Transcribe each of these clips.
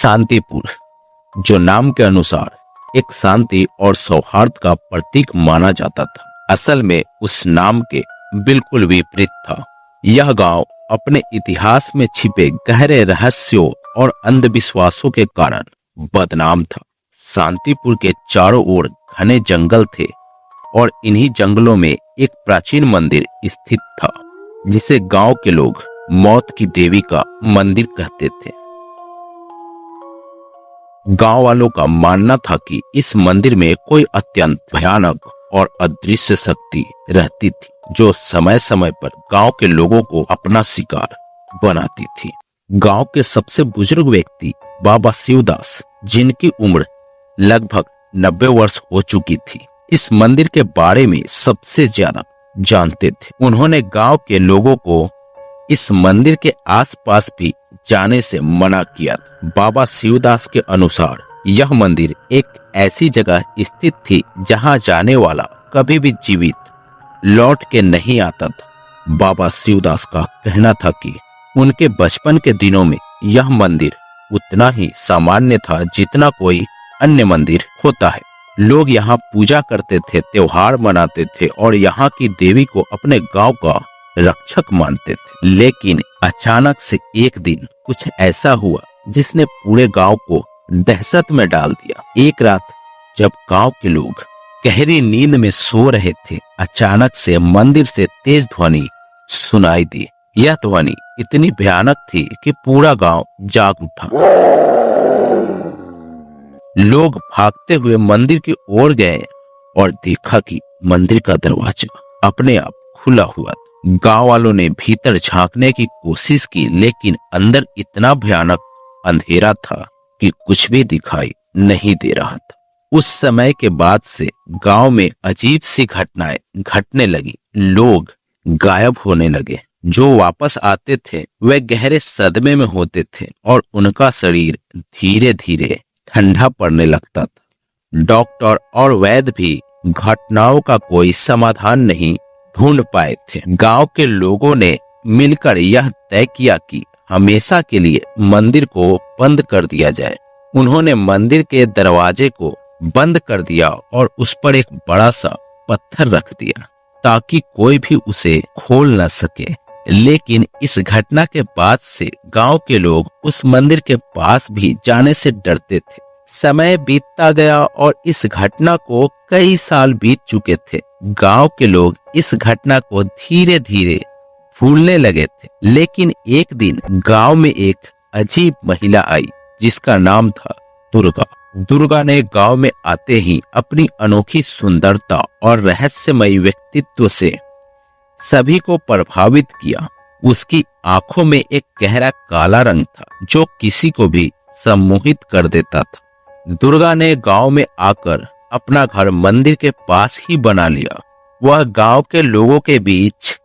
शांतिपुर, जो नाम के अनुसार एक शांति और सौहार्द का प्रतीक माना जाता था, असल में उस नाम के बिल्कुल विपरीत था। यह गांव अपने इतिहास में छिपे गहरे रहस्यों और अंधविश्वासों के कारण बदनाम था। शांतिपुर के चारों ओर घने जंगल थे और इन्हीं जंगलों में एक प्राचीन मंदिर स्थित था, जिसे गांव के लोग मौत की देवी का मंदिर कहते थे। गांव वालों का मानना था कि इस मंदिर में कोई अत्यंत भयानक और अदृश्य शक्ति रहती थी, जो समय समय पर गांव के लोगों को अपना शिकार बनाती थी। गांव के सबसे बुजुर्ग व्यक्ति बाबा शिवदास, जिनकी उम्र लगभग 90 वर्ष हो चुकी थी, इस मंदिर के बारे में सबसे ज्यादा जानते थे। उन्होंने गांव के लोगों को इस मंदिर के आसपास भी जाने से मना किया था। बाबा शिवदास के अनुसार यह मंदिर एक ऐसी जगह स्थित थी जहां जाने वाला कभी भी जीवित लौट के नहीं आता था। बाबा शिवदास का कहना था कि उनके बचपन के दिनों में यह मंदिर उतना ही सामान्य था जितना कोई अन्य मंदिर होता है। लोग यहाँ पूजा करते थे, त्योहार मनाते थे और यहाँ की देवी को अपने गांव का रक्षक मानते थे। लेकिन अचानक से एक दिन कुछ ऐसा हुआ जिसने पूरे गांव को दहशत में डाल दिया। एक रात जब गांव के लोग गहरी नींद में सो रहे थे, अचानक से मंदिर से तेज ध्वनि सुनाई दी। यह ध्वनि इतनी भयानक थी कि पूरा गांव जाग उठा। लोग भागते हुए मंदिर की ओर गए और देखा कि मंदिर का दरवाजा अपने आप खुला हुआ था। गांव वालों ने भीतर झांकने की कोशिश की, लेकिन अंदर इतना भयानक अंधेरा था कि कुछ भी दिखाई नहीं दे रहा था। उस समय के बाद से गांव में अजीब सी घटनाएं घटने लगी। लोग गायब होने लगे। जो वापस आते थे वे गहरे सदमे में होते थे और उनका शरीर धीरे धीरे ठंडा पड़ने लगता था। डॉक्टर और वैद्य भी घटनाओं का कोई समाधान नहीं ढूंढ पाए थे। गांव के लोगों ने मिलकर यह तय किया कि हमेशा के लिए मंदिर को बंद कर दिया जाए। उन्होंने मंदिर के दरवाजे को बंद कर दिया और उस पर एक बड़ा सा पत्थर रख दिया ताकि कोई भी उसे खोल न सके। लेकिन इस घटना के बाद से गांव के लोग उस मंदिर के पास भी जाने से डरते थे। समय बीतता गया और इस घटना को कई साल बीत चुके थे। गांव के लोग इस घटना को धीरे धीरे भूलने लगे थे। लेकिन एक दिन गांव में एक अजीब महिला आई जिसका नाम था दुर्गा। दुर्गा ने गांव में आते ही अपनी अनोखी सुंदरता और रहस्यमयी व्यक्तित्व से सभी को प्रभावित किया। उसकी आंखों में एक गहरा काला रंग था जो किसी को भी सम्मोहित कर देता था। दुर्गा ने गांव में आकर अपना घर मंदिर के पास ही बना लिया। वह गांव के लोगों के बीच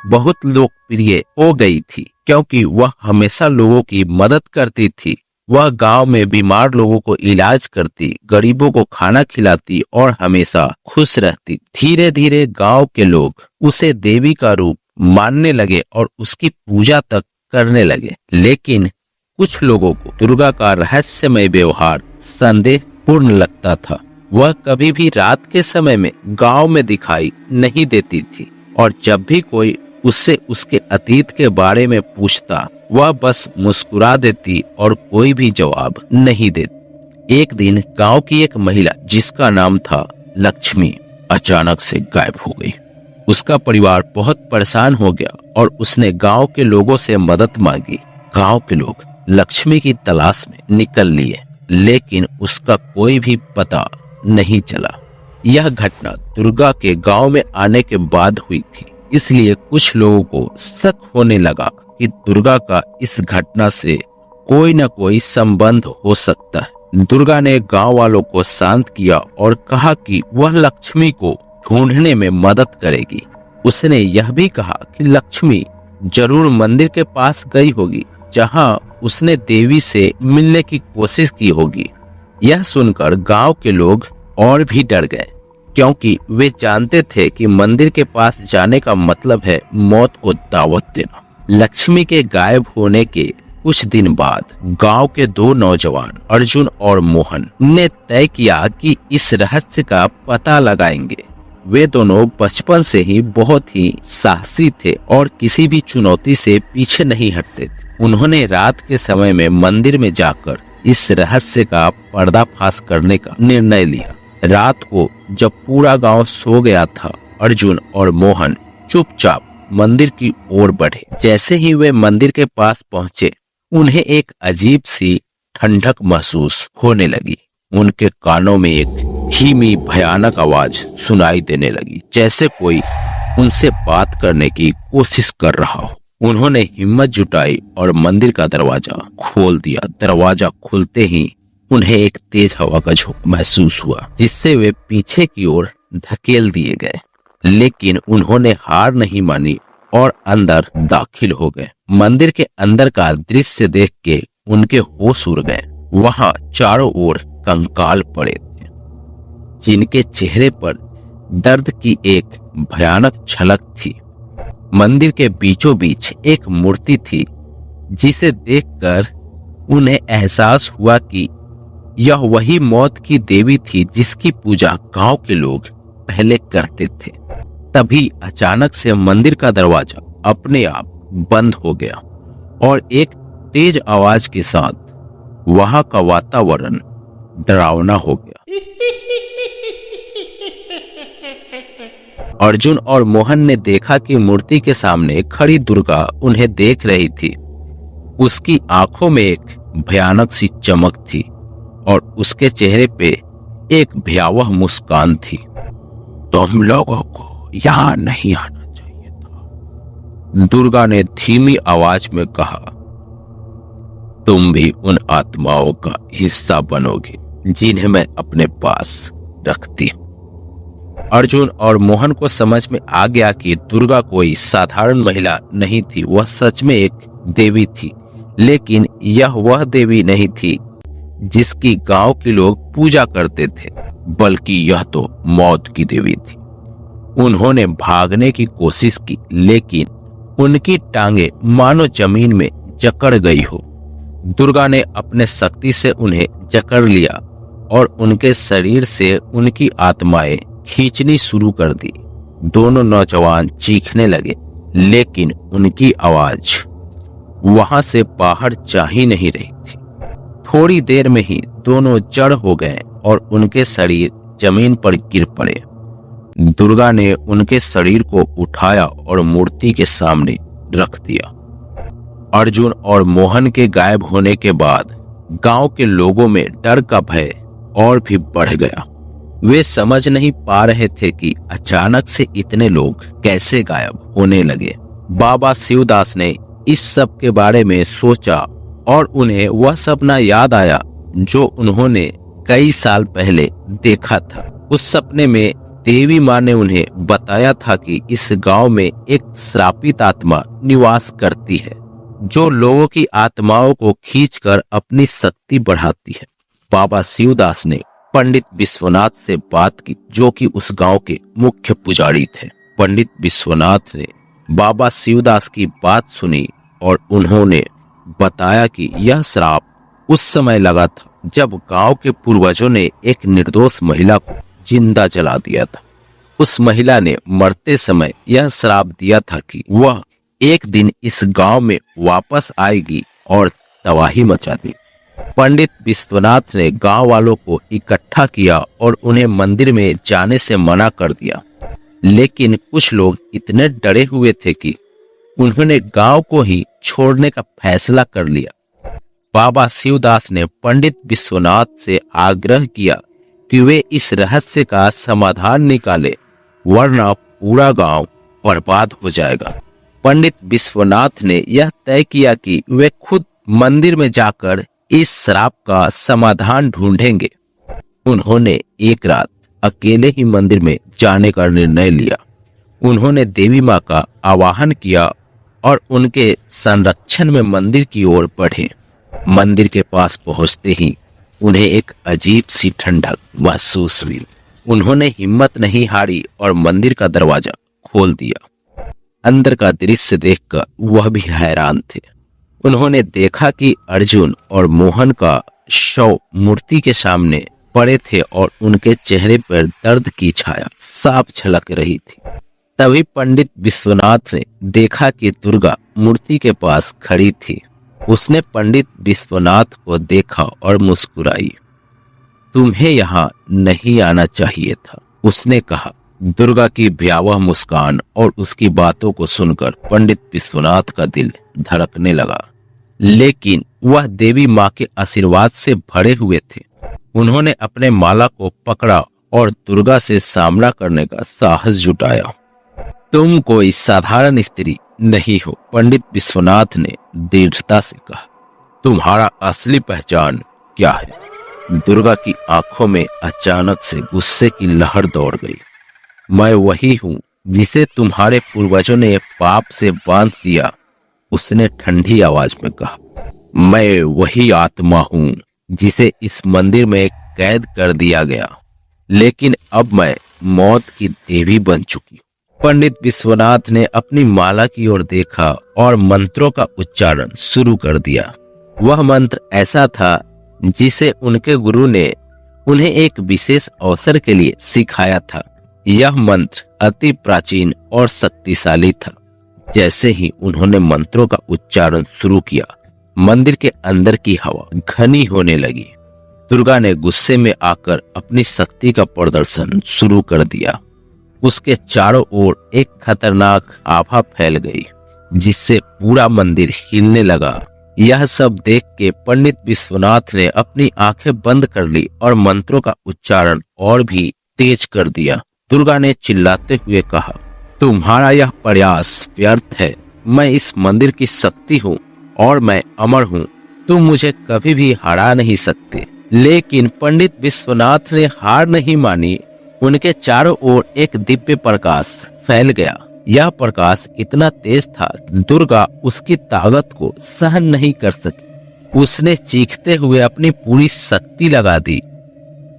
बहुत लोकप्रिय हो गई थी क्योंकि वह हमेशा लोगों की मदद करती थी। वह गांव में बीमार लोगों को इलाज करती, गरीबों को खाना खिलाती और हमेशा खुश रहती। धीरे धीरे गांव के लोग उसे देवी का रूप मानने लगे और उसकी पूजा तक करने लगे। लेकिन कुछ लोगों को दुर्गा का रहस्यमय व्यवहार संदेहपूर्ण लगता था। वह कभी भी रात के समय में गांव में दिखाई नहीं देती थी और जब भी कोई उससे उसके अतीत के बारे में पूछता, वह बस मुस्कुरा देती और कोई भी जवाब नहीं देती। एक दिन गांव की एक महिला जिसका नाम था लक्ष्मी अचानक से गायब हो गई। उसका परिवार बहुत परेशान हो गया और उसने गांव के लोगों से मदद मांगी। गांव के लोग लक्ष्मी की तलाश में निकल लिए, लेकिन उसका कोई भी पता नहीं चला। यह घटना दुर्गा के गांव में आने के बाद हुई थी, इसलिए कुछ लोगों को शक होने लगा कि दुर्गा का इस घटना से कोई न कोई संबंध हो सकता है। दुर्गा ने गांव वालों को शांत किया और कहा कि वह लक्ष्मी को ढूंढने में मदद करेगी। उसने यह भी कहा कि लक्ष्मी जरूर मंदिर के पास गई होगी जहां उसने देवी से मिलने की कोशिश की होगी। यह सुनकर गांव के लोग और भी डर गए क्योंकि वे जानते थे कि मंदिर के पास जाने का मतलब है मौत को दावत देना। लक्ष्मी के गायब होने के कुछ दिन बाद गांव के दो नौजवान अर्जुन और मोहन ने तय किया कि इस रहस्य का पता लगाएंगे। वे दोनों बचपन से ही बहुत ही साहसी थे और किसी भी चुनौती से पीछे नहीं हटते थे। उन्होंने रात के समय में मंदिर में जाकर इस रहस्य का पर्दाफाश करने का निर्णय लिया। रात को जब पूरा गांव सो गया था, अर्जुन और मोहन चुपचाप मंदिर की ओर बढ़े। जैसे ही वे मंदिर के पास पहुंचे, उन्हें एक अजीब सी ठंडक महसूस होने लगी। उनके कानों में एक धीमी भयानक आवाज सुनाई देने लगी, जैसे कोई उनसे बात करने की कोशिश कर रहा हो। उन्होंने हिम्मत जुटाई और मंदिर का दरवाजा खोल दिया। दरवाजा खुलते ही उन्हें एक तेज हवा का झोंका महसूस हुआ, जिससे वे पीछे की ओर धकेल दिए गए। लेकिन उन्होंने हार नहीं मानी और अंदर दाखिल हो गए। मंदिर के अंदर का दृश्य देख के उनके होश उड़ गए। वहां चारों ओर कंकाल पड़े थे, जिनके चेहरे पर दर्द की एक भयानक झलक थी। मंदिर के बीचों बीच एक मूर्ति थी, जिसे देखकर उन्हें एहसास हुआ कि यह वही मौत की देवी थी जिसकी पूजा गांव के लोग पहले करते थे। तभी अचानक से मंदिर का दरवाजा अपने आप बंद हो गया और एक तेज आवाज के साथ वहां का वातावरण डरावना हो गया। अर्जुन और मोहन ने देखा कि मूर्ति के सामने खड़ी दुर्गा उन्हें देख रही थी। उसकी आंखों में एक भयानक सी चमक थी और उसके चेहरे पे एक भयावह मुस्कान थी। तुम लोगों को यहाँ नहीं आना चाहिए था, दुर्गा ने धीमी आवाज में कहा। तुम भी उन आत्माओं का हिस्सा बनोगे जिन्हें मैं अपने पास रखती हूँ। अर्जुन और मोहन को समझ में आ गया कि दुर्गा कोई साधारण महिला नहीं थी, वह सच में एक देवी थी। लेकिन यह वह देवी नहीं थी जिसकी गांव के लोग पूजा करते थे, बल्कि यह तो मौत की देवी थी। उन्होंने भागने की कोशिश की, लेकिन उनकी टांगे मानो जमीन में जकड़ गई हो। दुर्गा ने अपने शक्ति से उन्हें जकड़ लिया और उनके शरीर से उनकी आत्माएं खींचनी शुरू कर दी। दोनों नौजवान चीखने लगे, लेकिन उनकी आवाज वहां से बाहर जा ही नहीं रही थी। थोड़ी देर में ही दोनों जड़ हो गए और उनके शरीर जमीन पर गिर पड़े। दुर्गा ने उनके शरीर को उठाया और मूर्ति के सामने रख दिया। अर्जुन और मोहन के गायब होने के बाद गांव के लोगों में डर का भय और भी बढ़ गया। वे समझ नहीं पा रहे थे कि अचानक से इतने लोग कैसे गायब होने लगे। बाबा शिवदास ने इस सब के बारे में सोचा और उन्हें वह सपना याद आया जो उन्होंने कई साल पहले देखा था। उस सपने में देवी माँ ने उन्हें बताया था कि इस गांव में एक श्रापित आत्मा निवास करती है, जो लोगों की आत्माओं को खींचकर अपनी शक्ति बढ़ाती है। बाबा शिवदास ने पंडित विश्वनाथ से बात की, जो कि उस गांव के मुख्य पुजारी थे। पंडित विश्वनाथ ने बाबा शिवदास की बात सुनी और उन्होंने बताया कि यह श्राप उस समय लगा था जब गांव के पूर्वजों ने एक निर्दोष महिला को जिंदा जला दिया था। उस महिला ने मरते समय यह श्राप दिया था कि वह एक दिन इस गांव में वापस आएगी और तबाही मचा दी। पंडित विश्वनाथ ने गांव वालों को इकट्ठा किया और उन्हें मंदिर में जाने से मना कर दिया, लेकिन कुछ लोग इतने डरे हुए थे कि उन्होंने गांव को ही छोड़ने का फैसला कर लिया। बाबा शिवदास ने पंडित विश्वनाथ से आग्रह किया कि वे इस रहस्य का समाधान निकाले, वरना पूरा गांव बर्बाद हो जाएगा। पंडित विश्वनाथ ने यह तय किया कि वे खुद मंदिर में जाकर इस श्राप का समाधान ढूंढेंगे। उन्होंने एक रात अकेले ही मंदिर में जाने का निर्णय लिया। उन्होंने देवी माँ का आवाहन किया और उनके संरक्षण में मंदिर की ओर बढ़े। मंदिर के पास पहुंचते ही उन्हें एक अजीब सी ठंडक महसूस हुई। उन्होंने हिम्मत नहीं हारी और मंदिर का दरवाजा खोल दिया। अंदर का दृश्य देखकर वह भी हैरान थे। उन्होंने देखा कि अर्जुन और मोहन का शव मूर्ति के सामने पड़े थे और उनके चेहरे पर दर्द की छाया साफ झलक रही थी। तभी पंडित विश्वनाथ ने देखा कि दुर्गा मूर्ति के पास खड़ी थी। उसने पंडित विश्वनाथ को देखा और मुस्कुराई। तुम्हें यहाँ नहीं आना चाहिए था, उसने कहा। दुर्गा की भयावह मुस्कान और उसकी बातों को सुनकर पंडित विश्वनाथ का दिल धड़कने लगा, लेकिन वह देवी माँ के आशीर्वाद से भरे हुए थे। उन्होंने अपने माला को पकड़ा और दुर्गा से सामना करने का साहस जुटाया। तुम कोई साधारण स्त्री नहीं हो, पंडित विश्वनाथ ने दृढ़ता से कहा। तुम्हारा असली पहचान क्या है? दुर्गा की आंखों में अचानक से गुस्से की लहर दौड़ गई। मैं वही हूँ जिसे तुम्हारे पूर्वजों ने पाप से बांध दिया, उसने ठंडी आवाज में कहा। मैं वही आत्मा हूँ जिसे इस मंदिर में कैद कर दिया गया, लेकिन अब मैं मौत की देवी बन चुकी हूँ। पंडित विश्वनाथ ने अपनी माला की ओर देखा और मंत्रों का उच्चारण शुरू कर दिया। वह मंत्र ऐसा था जिसे उनके गुरु ने उन्हें एक विशेष अवसर के लिए सिखाया था। यह मंत्र अति प्राचीन और शक्तिशाली था। जैसे ही उन्होंने मंत्रों का उच्चारण शुरू किया, मंदिर के अंदर की हवा घनी होने लगी। दुर्गा ने गुस्से में आकर अपनी शक्ति का प्रदर्शन शुरू कर दिया। उसके चारों ओर एक खतरनाक आभा फैल गई, जिससे पूरा मंदिर हिलने लगा। यह सब देख के पंडित विश्वनाथ ने अपनी आंखें बंद कर ली और मंत्रों का उच्चारण और भी तेज कर दिया। दुर्गा ने चिल्लाते हुए कहा, तुम्हारा यह प्रयास व्यर्थ है। मैं इस मंदिर की शक्ति हूँ और मैं अमर हूँ। तुम मुझे कभी भी हरा नहीं सकते। लेकिन पंडित विश्वनाथ ने हार नहीं मानी। उनके चारों ओर एक दिव्य प्रकाश फैल गया। यह प्रकाश इतना तेज था कि दुर्गा उसकी ताकत को सहन नहीं कर सकी। उसने चीखते हुए अपनी पूरी शक्ति लगा दी,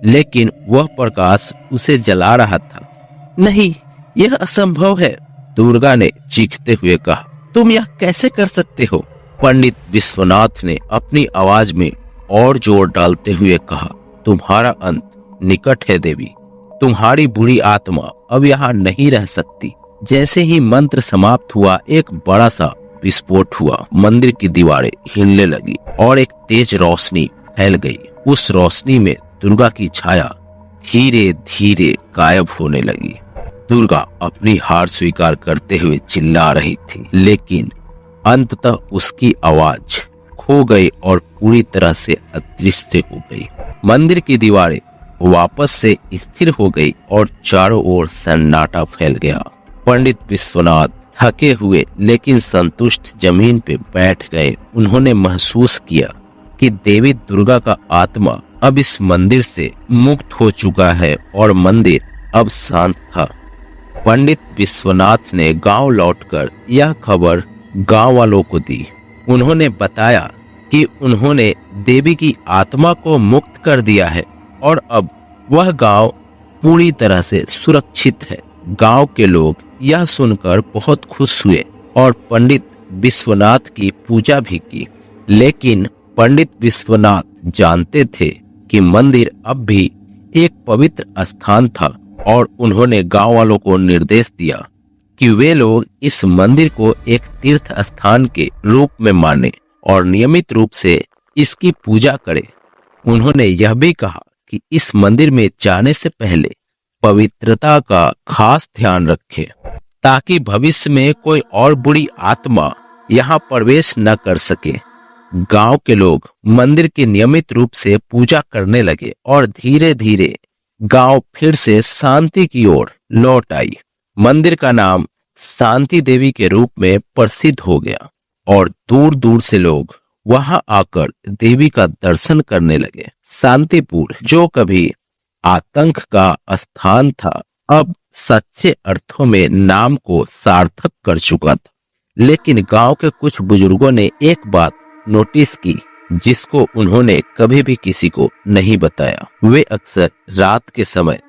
लेकिन वह प्रकाश उसे जला रहा था। नहीं, यह असंभव है, दुर्गा ने चीखते हुए कहा। तुम यह कैसे कर सकते हो? पंडित विश्वनाथ ने अपनी आवाज में और जोर डालते हुए कहा, तुम्हारा अंत निकट है देवी। तुम्हारी बुरी आत्मा अब यहाँ नहीं रह सकती। जैसे ही मंत्र समाप्त हुआ, एक बड़ा सा विस्फोट हुआ। मंदिर की दीवारें हिलने लगी और एक तेज रोशनी फैल गई। उस रोशनी में दुर्गा की छाया धीरे धीरे गायब होने लगी। दुर्गा अपनी हार स्वीकार करते हुए चिल्ला रही थी, लेकिन अंततः उसकी आवाज खो गई और पूरी तरह से अदृश्य हो गई। मंदिर की दीवारें वापस से स्थिर हो गई और चारों ओर सन्नाटा फैल गया। पंडित विश्वनाथ थके हुए लेकिन संतुष्ट जमीन पे बैठ गए। उन्होंने महसूस किया कि देवी दुर्गा का आत्मा अब इस मंदिर से मुक्त हो चुका है और मंदिर अब शांत था। पंडित विश्वनाथ ने गांव लौटकर यह खबर गांव वालों को दी। उन्होंने बताया कि उन्होंने देवी की आत्मा को मुक्त कर दिया है और अब वह गांव पूरी तरह से सुरक्षित है। गांव के लोग यह सुनकर बहुत खुश हुए और पंडित विश्वनाथ की पूजा भी की। लेकिन पंडित विश्वनाथ जानते थे कि मंदिर अब भी एक पवित्र स्थान था और उन्होंने गांव वालों को निर्देश दिया कि वे लोग इस मंदिर को एक तीर्थ स्थान के रूप में माने और नियमित रूप से इसकी पूजा करें। उन्होंने यह भी कहा कि इस मंदिर में जाने से पहले पवित्रता का खास ध्यान रखें, ताकि भविष्य में कोई और बुरी आत्मा यहाँ प्रवेश न कर सके। गांव के लोग मंदिर की नियमित रूप से पूजा करने लगे और धीरे धीरे गांव फिर से शांति की ओर लौट आई। मंदिर का नाम शांति देवी के रूप में प्रसिद्ध हो गया और दूर दूर से लोग वहां आकर देवी का दर्शन करने लगे। शांतिपुर, जो कभी आतंक का स्थान था, अब सच्चे अर्थों में नाम को सार्थक कर चुका था। लेकिन गांव के कुछ बुजुर्गों ने एक बात नोटिस की, जिसको उन्होंने कभी भी किसी को नहीं बताया। वे अक्सर रात के समय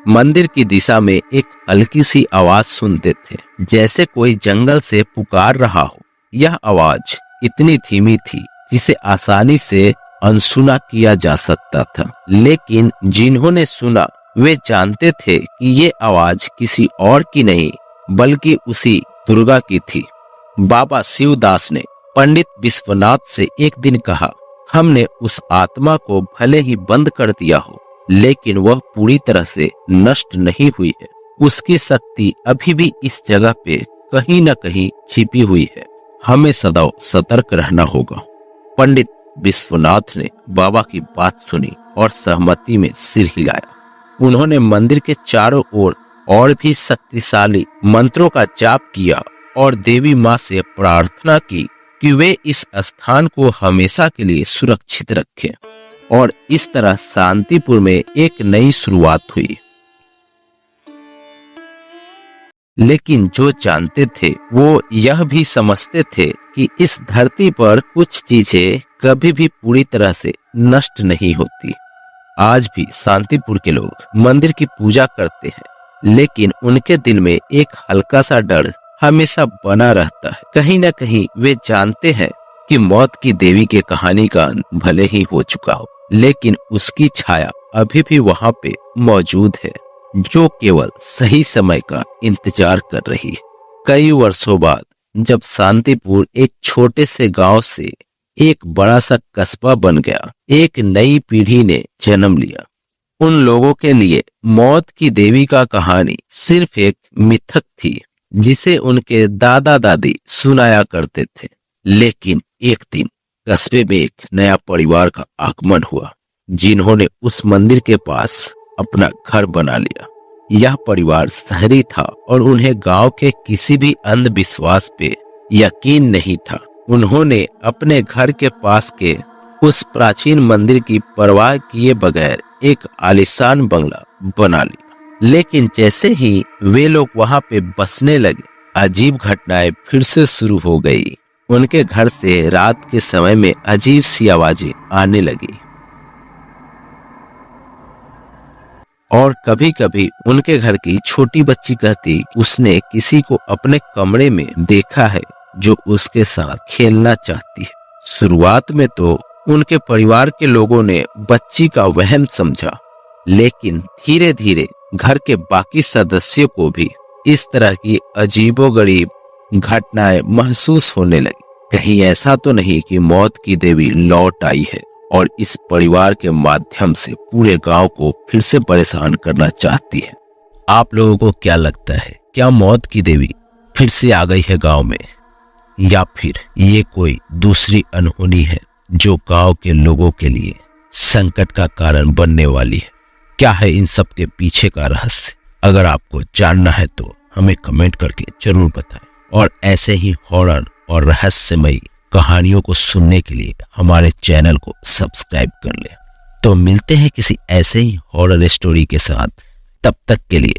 मंदिर की दिशा में एक हल्की सी आवाज सुनते थे, जैसे कोई जंगल से पुकार रहा हो। यह आवाज इतनी धीमी थी जिसे आसानी से अनसुना किया जा सकता था, लेकिन जिन्होंने सुना वे जानते थे कि ये आवाज किसी और की नहीं बल्कि उसी दुर्गा की थी। बाबा शिवदास ने पंडित विश्वनाथ से एक दिन कहा, हमने उस आत्मा को भले ही बंद कर दिया हो, लेकिन वह पूरी तरह से नष्ट नहीं हुई है। उसकी शक्ति अभी भी इस जगह पे कहीं न कहीं छिपी हुई है। हमें सदैव सतर्क रहना होगा। पंडित विश्वनाथ ने बाबा की बात सुनी और सहमति में सिर हिलाया। उन्होंने मंदिर के चारों ओर और भी शक्तिशाली मंत्रों का जाप किया और देवी माँ से प्रार्थना की कि वे इस स्थान को हमेशा के लिए सुरक्षित रखें। और इस तरह शांतिपुर में एक नई शुरुआत हुई। लेकिन जो जानते थे वो यह भी समझते थे कि इस धरती पर कुछ चीजें कभी भी पूरी तरह से नष्ट नहीं होती। आज भी शांतिपुर के लोग मंदिर की पूजा करते हैं, लेकिन उनके दिल में एक हल्का सा डर हमेशा बना रहता है। कहीं न कहीं वे जानते हैं कि मौत की देवी के कहानी का अंत भले ही हो चुका हो, लेकिन उसकी छाया अभी भी वहां पे मौजूद है, जो केवल सही समय का इंतजार कर रही है। कई वर्षों बाद जब शांतिपुर एक छोटे से गांव से एक बड़ा सा कस्बा बन गया, एक नई पीढ़ी ने जन्म लिया। उन लोगों के लिए मौत की देवी का कहानी सिर्फ एक मिथक थी जिसे उनके दादा दादी सुनाया करते थे। लेकिन एक दिन कस्बे में एक नया परिवार का आगमन हुआ, जिन्होंने उस मंदिर के पास अपना घर बना लिया। यह परिवार शहरी था और उन्हें गांव के किसी भी अंधविश्वास पे यकीन नहीं था। उन्होंने अपने घर के पास के उस प्राचीन मंदिर की परवाह किए बगैर एक आलीशान बंगला बना लिया। लेकिन जैसे ही वे लोग वहां पे बसने लगे, अजीब घटनाएं फिर से शुरू हो गई। उनके घर से रात के समय में अजीब सी आवाजें आने लगी और कभी कभी उनके घर की छोटी बच्ची कहती उसने किसी को अपने कमरे में देखा है जो उसके साथ खेलना चाहती है। शुरुआत में तो उनके परिवार के लोगों ने बच्ची का वहम समझा, लेकिन धीरे धीरे घर के बाकी सदस्यों को भी इस तरह की अजीबोगरीब घटनाएं महसूस होने लगी। कहीं ऐसा तो नहीं कि मौत की देवी लौट आई है और इस परिवार के माध्यम से पूरे गांव को फिर से परेशान करना चाहती है। आप लोगों को क्या लगता है, क्या मौत की देवी फिर से आ गई है गांव में, या फिर ये कोई दूसरी अनहोनी है जो गांव के लोगों के लिए संकट का कारण बनने वाली है? क्या है इन सब के पीछे का रहस्य? अगर आपको जानना है तो हमें कमेंट करके जरूर बताएं और ऐसे ही हॉरर और रहस्यमयी कहानियों को सुनने के लिए हमारे चैनल को सब्सक्राइब कर लें। तो मिलते हैं किसी ऐसे ही हॉरर स्टोरी के साथ, तब तक के लिए